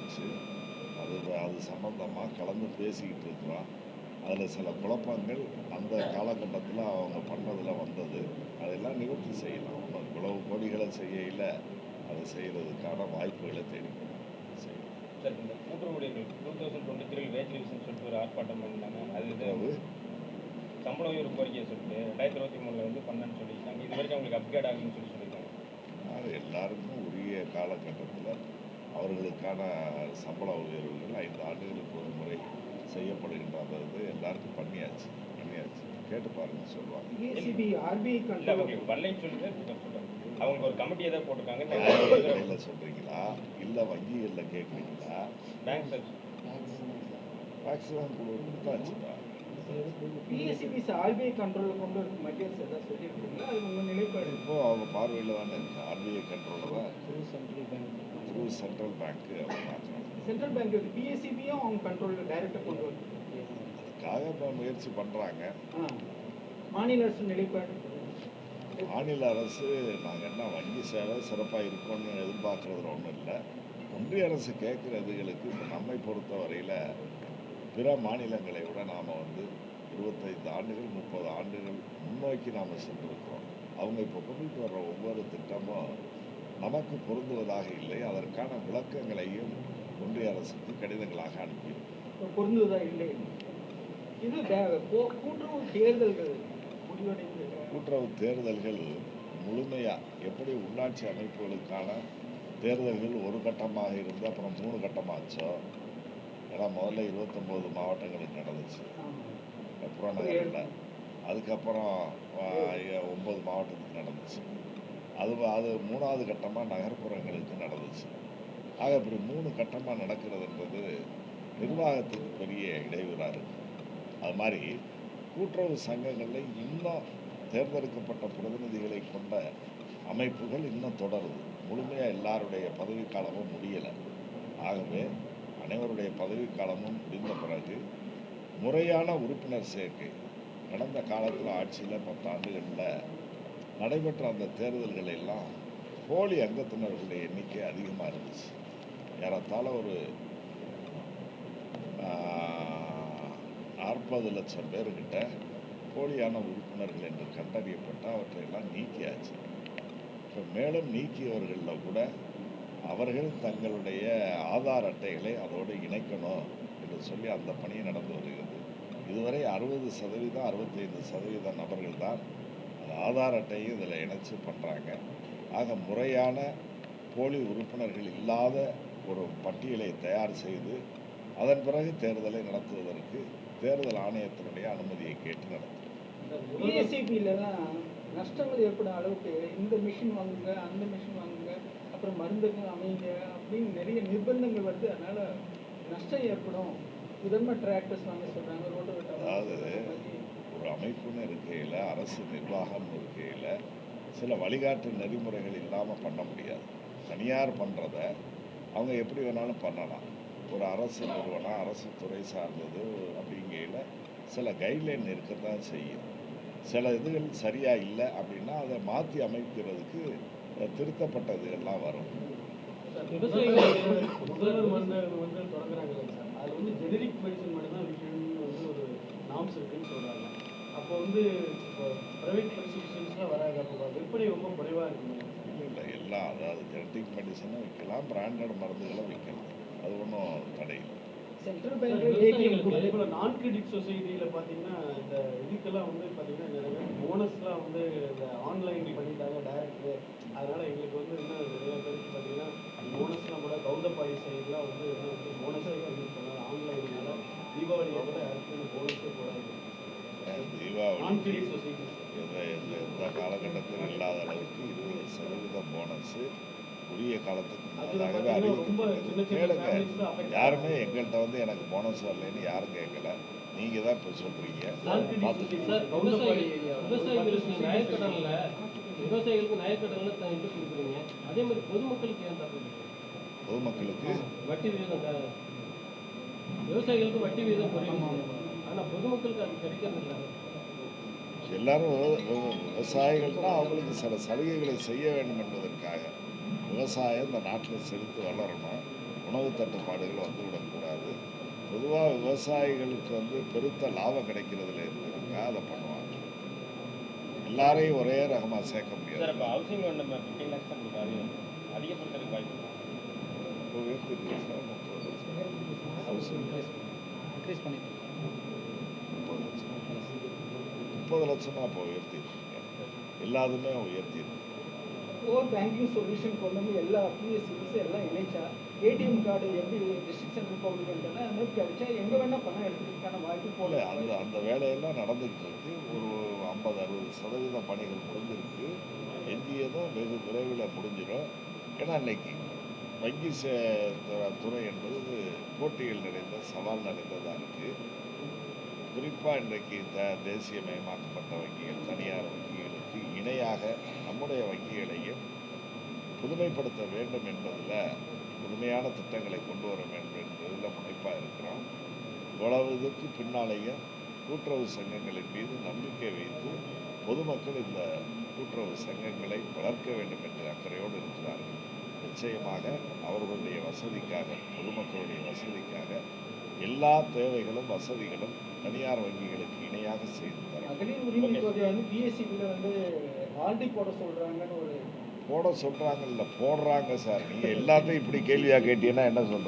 வந்துச்சு. அது சம்பந்தமாக கலந்து பேசிக்கிட்டு இருக்கிறோம். அதில் சில குழப்பங்கள் அந்த காலகட்டத்தில் அவங்க பண்ணதில் வந்தது. அதெல்லாம் நிவர்த்தி செய்யலாம். இவ்வளவு கோடிகளை செய்யல அதை செய்கிறதுக்கான வாய்ப்புகளை தேடிக்கணும் செய்யலாம். சார், இந்த கூட்டுறவுடையர்கள் 2023 வேஜ் ரிவிஷன் சொல்லிட்டு ஒரு ஆர்ப்பாட்டம் பண்ணாங்க. அது சம்பள உயர்வு கோரிக்கையை சொல்லிட்டு 2023 வந்து பண்ணன்னு சொல்லியிருக்காங்க. இது வரைக்கும் அவங்களுக்கு அப்கிரேட் ஆகுன்னு சொல்லியிருக்காங்க. அது எல்லாருக்கும் உரிய காலகட்டத்தில் அவர்களுக்கான சம்பள உயர்வுகள் 5 ஆண்டுகளுக்கு ஒரு முறை செய்யப்படுகின்றது. எல்லாருக்கும் பண்ணியாச்சு கேட்டு பாருங்க சொல்லுவாங்க. இல்லை, அவங்களுக்கு வரலைன்னு சொல்லிட்டு அவங்களுக்கு ஒரு கமிட்டி ஏதாவது போட்டிருக்காங்க. இல்லை சொல்கிறீங்களா, இல்லை வங்கிகளில் கேட்குறீங்களா? பேங்க் டேக்ஸ் தான் கொடுத்தாச்சுப்பா. ஆர்பிஐ கண்ட்ரோலில் கொண்டு வர மெஜர்ஸ் ஏதாவது சொல்லியிருக்கீங்களா? அது உங்கள் நிலைப்பாடு? இப்போ அவங்க பார்வையில் தானே இருக்குது. ஆர்பிஐ கண்ட்ரோலில் தான் த்ரூ சென்ட்ரல் பேங்க்கு அவங்க மாற்றணும். சென்ட்ரல் பேங்க் பிஎஸ்சிபியும் அவங்க கண்ட்ரோலில் டைரெக்டாக கொண்டு வரும். அதுக்காக இப்போ முயற்சி பண்ணுறாங்க. மாநில அரசு நிலைப்பாடு? மாநில அரசு நாங்கள் என்ன வங்கி சேவை சிறப்பாக இருக்கும்னு எதிர்பார்க்குறதுல ஒன்றும் இல்லை. ஒன்றிய அரசு கேட்குறதுகளுக்கு இப்போ நம்மை பொறுத்த வரையில் பிற மாநிலங்களை விட நாம் 25 ஆண்டுகள் 30 ஆண்டுகள் முன்னோக்கி நாம் சென்றிருக்கிறோம். அவங்க இப்போ கொண்டுட்டு வர்ற ஒவ்வொரு திட்டமும் நமக்கு பொருந்துவதாக இல்லை. அதற்கான விளக்கங்களையும் ஒன்றிய அரசுக்கு கடிதங்களாக அனுப்பியிருக்கோம். பொருந்துவதாக இல்லை. இது கூட்டுறவு தேர்தல்கள் முடிவடைந்து கூட்டுறவு தேர்தல்கள் முழுமையாக எப்படி உள்ளாட்சி அமைப்புகளுக்கான தேர்தல்கள் ஒரு கட்டமாக இருந்து அப்புறம் 3 கட்டமாச்சோ, ஏன்னா முதல்ல 29 மாவட்டங்களுக்கு நடந்துச்சு புறநகரில், அதுக்கப்புறம் 9 மாவட்டத்துக்கு நடந்துச்சு. அது 3வது கட்டமாக நகர்ப்புறங்களுக்கு நடந்துச்சு. ஆக இப்படி 3 கட்டமாக நடக்கிறதுன்றது நிர்வாகத்துக்கு பெரிய இடையூறாக இருக்குது. அது மாதிரி கூட்டுறவு சங்கங்களில் இன்னும் தேர்ந்தெடுக்கப்பட்ட பிரதிநிதிகளை கொண்ட அமைப்புகள் இன்னும் தொடருது. முழுமையாக எல்லாருடைய பதவிக்காலமும் முடியலை. ஆகவே அனைவருடைய பதவிக்காலமும் முடிந்த பிறகு முறையான உறுப்பினர் சேர்க்கை கடந்த காலத்தில் ஆட்சியில் 10 ஆண்டுகளில் நடைபெற்ற அந்த தேர்தல்கள் எல்லாம் போலி அங்கத்தினர்களுடைய எண்ணிக்கை அதிகமாக இருந்துச்சு. ஏறத்தாழ ஒரு 40 லட்சம் பேர்கிட்ட போலியான உறுப்பினர்கள் என்று கண்டறியப்பட்ட அவற்றையெல்லாம் நீக்கியாச்சு. இப்போ மேலும் நீக்கியவர்களில் கூட அவர்கள் தங்களுடைய ஆதார் அட்டைகளை அதோடு இணைக்கணும் என்று சொல்லி அந்த பணி நடந்து வருகிறது. இதுவரை 60% 65% நபர்கள் தான் அந்த ஆதார் அட்டையும் இதில் இணைச்சி பண்ணுறாங்க. ஆக முறையான போலி உறுப்பினர்கள் இல்லாத ஒரு பட்டியலை தயார் செய்து அதன் பிறகு தேர்தலை நடத்துவதற்கு தேர்தல் ஆணையத்தினுடைய அனுமதியை கேட்டு நடத்தும். பிஎஸ்சிபியிலலாம் நஷ்டங்கள் ஏற்படும் அளவுக்கு இந்த மிஷின் வாங்குங்க, அந்த மிஷின் வாங்குங்க, அப்புறம் மருந்துகள் அமைங்க அப்படின்னு நிறைய நிர்பந்தங்கள் வருது. அதனால நஷ்டம் ஏற்படும். உதாரணமாக டிராக்டர்ஸ் வாங்க சொல்கிறாங்க, ரோடு அதாவது ஒரு அமைப்புன்னு இருக்கையில், அரசு நிர்வாகம் இருக்கையில் சில வழிகாட்டு நெறிமுறைகள் இல்லாமல் பண்ண முடியாது. தனியார் பண்ணுறத அவங்க எப்படி வேணாலும் பண்ணலாம். ஒரு அரசு நிறுவனம், அரசு துறை சார்ந்தது அப்படிங்கையில் சில கைட்லைன் இருக்கத்தான் செய்யும். சில இதுகள் சரியாக இல்லை அப்படின்னா அதை மாற்றி அமைக்கிறதுக்கு திருத்தப்பட்ட இதுகள்லாம் வரும். முதல்வர் வந்து தொடங்குறாங்க சார், அதில் ஜெனரிக் மெடிசன் மட்டும்தான் விற்கணும்னு ஒரு நாம்ஸ் இருக்குன்னு சொல்கிறாங்க. அப்போ இப்போ ப்ரைவேட் ப்ரிஸ்கிரிப்ஷன்ஸ்லாம் வராது. அப்போ விற்பனை ரொம்ப குறைவாக இருக்குங்க. இல்லை எல்லாம், அதாவது ஜெனரிக் மெடிசனும் விற்கலாம், பிராண்டட் மருந்துகளும் விற்கலாம். அது ஒன்றும் தடை இல்லை. சென்ட்ரல் பேங்க் அதே போல் நான் கிரெடிட் சொசைட்டியில் பார்த்தீங்கன்னா இந்த இதுக்கெல்லாம் பார்த்தீங்கன்னா நிறைய பேர் போனஸ்லாம் இந்த ஆன்லைன் பண்ணிட்டாங்க டைரக்ட். அதனால் எங்களுக்கு இன்னும் நிறைய பேருக்கு பார்த்தீங்கன்னா போனஸ்லாம் கூட கவுண்டப்பாடி சைட்லாம் இன்னும் போனஸே பண்ணியிருக்காங்க ஆன்லைனால. தீபாவளியை கூட யாருக்கும் போனஸே போடாது. தீபாவளி நான் கிரெடிட் சொசைட்டி எந்த காலகட்டத்தில் இல்லாத அளவுக்கு 20% போனஸு உரிய காலத்துக்கு முன்னதாகவே அறிவிக்கப்பட்டது. கேளுங்க, யாருமே எங்கள்கிட்ட எனக்கு போனஸ் வரலன்னு யாரும் கேட்கல. நீங்கள் தான் இப்போ சொல்கிறீங்க. விவசாயிகளுக்கு நயக்கடனில் இது கொடுக்குறீங்க, அதே மாதிரி பொதுமக்களுக்கு ஏன் தரீங்க? பொதுமக்களுக்கு வட்டி வீதம், விவசாயிகளுக்கு வட்டி வீதம் குறையும், ஆனால் பொதுமக்களுக்கு அது கிடைக்கிறது இல்லை. எல்லாரும் விவசாயிகள்னா அவங்களுக்கு சில சலுகைகளை செய்ய வேண்டும் என்பதற்காக விவசாயம் இந்த நாட்டில் செலுத்து வளரணும். உணவு தட்டுப்பாடுகள் வந்துவிடக்கூடாது. பொதுவாக விவசாயிகளுக்கு பெருத்த லாபம் கிடைக்கிறதுல இருந்திருக்கா அதை பண்ணுவாங்க. எல்லாரையும் ஒரே ரகமாக சேர்க்க சார் முடியாது. இப்போ ஹவுசிங் லோன் நம்ம 15 lakhs தான் கொடுக்குறாரு, அதிகப்படுத்துறதுக்கு வாய்ப்பு இருக்கா? இப்போ உயர்த்திருக்கு சார் 30 லட்சம். ஹவுசிங் இன்க்ரீஸ் பண்ணிட்டு 30 லட்சம் 30 லட்சமா இப்போ உயர்த்திருக்கீங்க. எல்லாத்துமே உயர்த்திருக்கு. கோர் பேங்கிங் சொல்யூஷன் கொண்டு வந்து எல்லா பிஎஸ்சிஸ் எல்லாம் இணைச்சா ஏடிஎம் கார்டு எப்படி டிஸ்ட்ரிக்ட் சென்ட்ரல் கவர்மெண்ட் அது மாதிரி கிடைச்சா எங்க வேணா பணம் எடுக்கிறதுக்கான வாய்ப்பு போல போல அந்த வேலையெல்லாம் நடந்துகிட்டு இருக்கு. ஒரு 50-60% பணிகள் முடிஞ்சிருக்கு. எஞ்சியதும் வெகு விரைவில் முடிஞ்சிடும். ஏன்னா இன்னைக்கு வங்கி துறை என்பது போட்டிகள் நிறைந்த சவால் நிறைந்ததாக இருக்குது. குறிப்பாக இன்றைக்கு தேசியமயமாக்கப்பட்ட வங்கிகள் தனியார் வங்கிகளுக்கு இணையாக நம்முடைய வங்கிகளையும் புதுமைப்படுத்த வேண்டும் என்பதில் புதுமையான திட்டங்களை கொண்டு வர வேண்டும் என்பதில் முனைப்பாக இருக்கிறோம். இவ்வளவு இதற்கு பின்னாலேயும் கூட்டுறவு சங்கங்களின் மீது நம்பிக்கை வைத்து பொதுமக்கள் இந்த கூட்டுறவு சங்கங்களை வளர்க்க வேண்டும் என்ற அக்கறையோடு இருக்கிறார்கள். நிச்சயமாக அவர்களுடைய வசதிக்காக, பொதுமக்களுடைய வசதிக்காக எல்லா தேவைகளும் வசதிகளும் தனியார் வங்கிகளுக்கு இணையாக செய்து தரும். மகளிர் உரிமை தொகை வந்து பிஎஸ்சிபியில் வந்து ஆல்ரெடி போட சொல்றாங்கன்னு ஒரு போட சொல்றாங்கல்ல, போடுறாங்க சார். நீங்க எல்லாத்தையும் இப்படி கேள்வியா கேட்டீங்கன்னா என்ன சொல்றது?